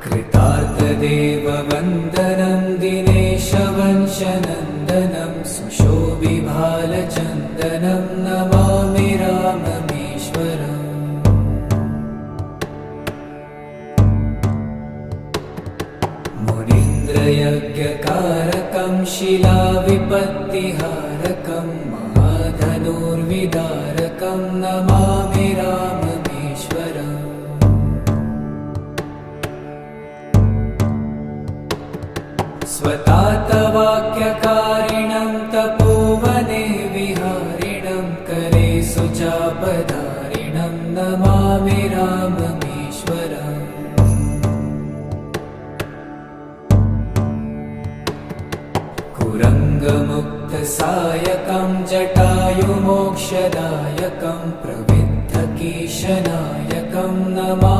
कृतार्थदेववन्दनं दिनेशवंशनन्दनं सुशोभिभालचन्दनं नमामि राममीश्वरम्। मुनीन्द्रयज्ञकारकं शिलाविपत्तिहारकं महाधनुर्विदारकं नमामि राममीश्वरम्। स्वतातवाक्यकारिणं तपोवने विहारिणं करे सुचापधारिणं नमामि राममीश्वरम्। कुरङ्गमुक्तसायकं जटायुमोक्षदायकं प्रविद्धकीशनायकं नमामि